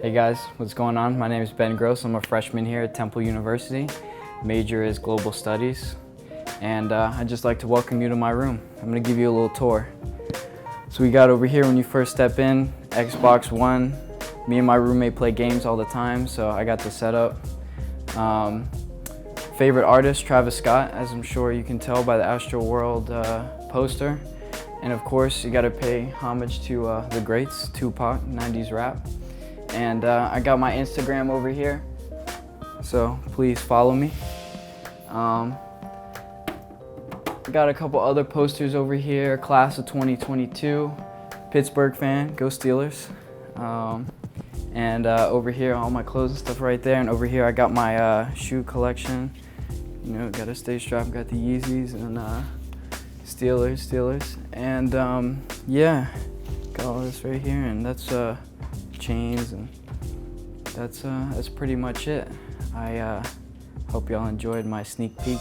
Hey guys, what's going on? My name is Ben Gross. I'm a freshman here at Temple University. Major is Global Studies. And I'd just like to welcome you to my room. I'm gonna give you a little tour. So we got over here when you first step in, Xbox One. Me and my roommate play games all the time, so I got the setup. Favorite artist, Travis Scott, as I'm sure you can tell by the Astroworld poster. And of course, you gotta pay homage to the greats, Tupac, 90s rap. And I got my Instagram over here, so please follow me. Got a couple other posters over here, class of 2022, Pittsburgh fan, go Steelers. And over here, all my clothes and stuff right there. And over here, I got my shoe collection. You know, got a stay strap, got the Yeezys and Steelers. And yeah, got all this right here, and that's chains, and that's pretty much it. I hope y'all enjoyed my sneak peek.